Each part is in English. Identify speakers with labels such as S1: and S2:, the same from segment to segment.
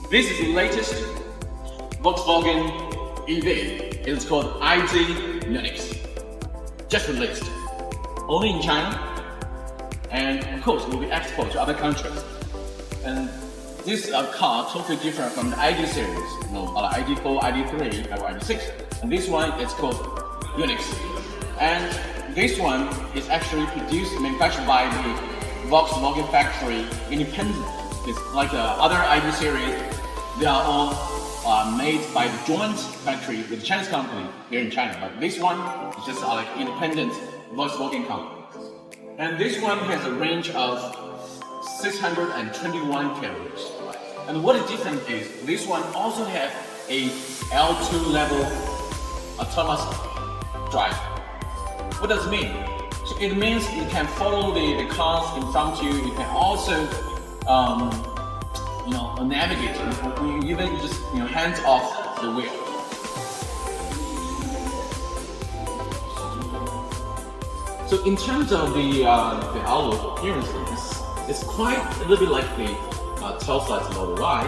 S1: This is the latest Volkswagen EV. It's called ID-UNYX. Just released. Only in China. And of course, it will be exported to other countries. And this car totally different from the ID series, ID4, ID3, or ID6. And this one is called UNYX. And this one is actually manufactured by the Volkswagen factory independently. It's like other ID series, they are all made by the joint factory with the Chinese company here in China. But this one is just like independent Volkswagen company. And this one has a range of 621 kilometers. And what is different is this one also has a L2 level autonomous drive. What does it mean? So it means you can follow the cars in front of you. You can also navigate. You even just hands off the wheel. So in terms of the outlook appearance, it's quite a little bit like the Tesla's Model Y,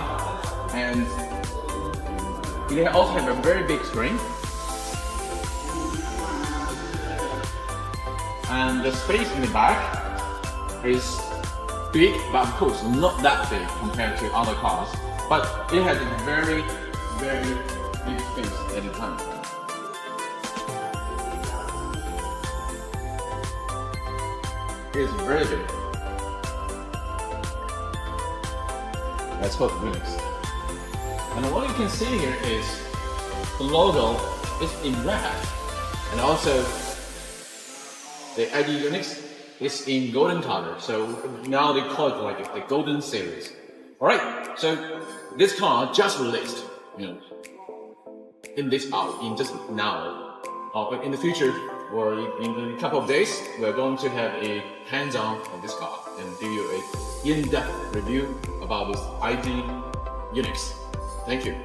S1: and they also have a very big screen. And the space in the back is big, but of course not that big compared to other cars. But it has a very, very big space at the time. It is very big. That's called UNYX. And what you can see here is the logo is in red, and also the ID-UNYX is in golden color. So now they call it like the golden series. Alright, so this car just released, in just now. But in the future, or in a couple of days, we're going to have a hands-on of this car and give you an in-depth review about this ID-UNYX. Thank you.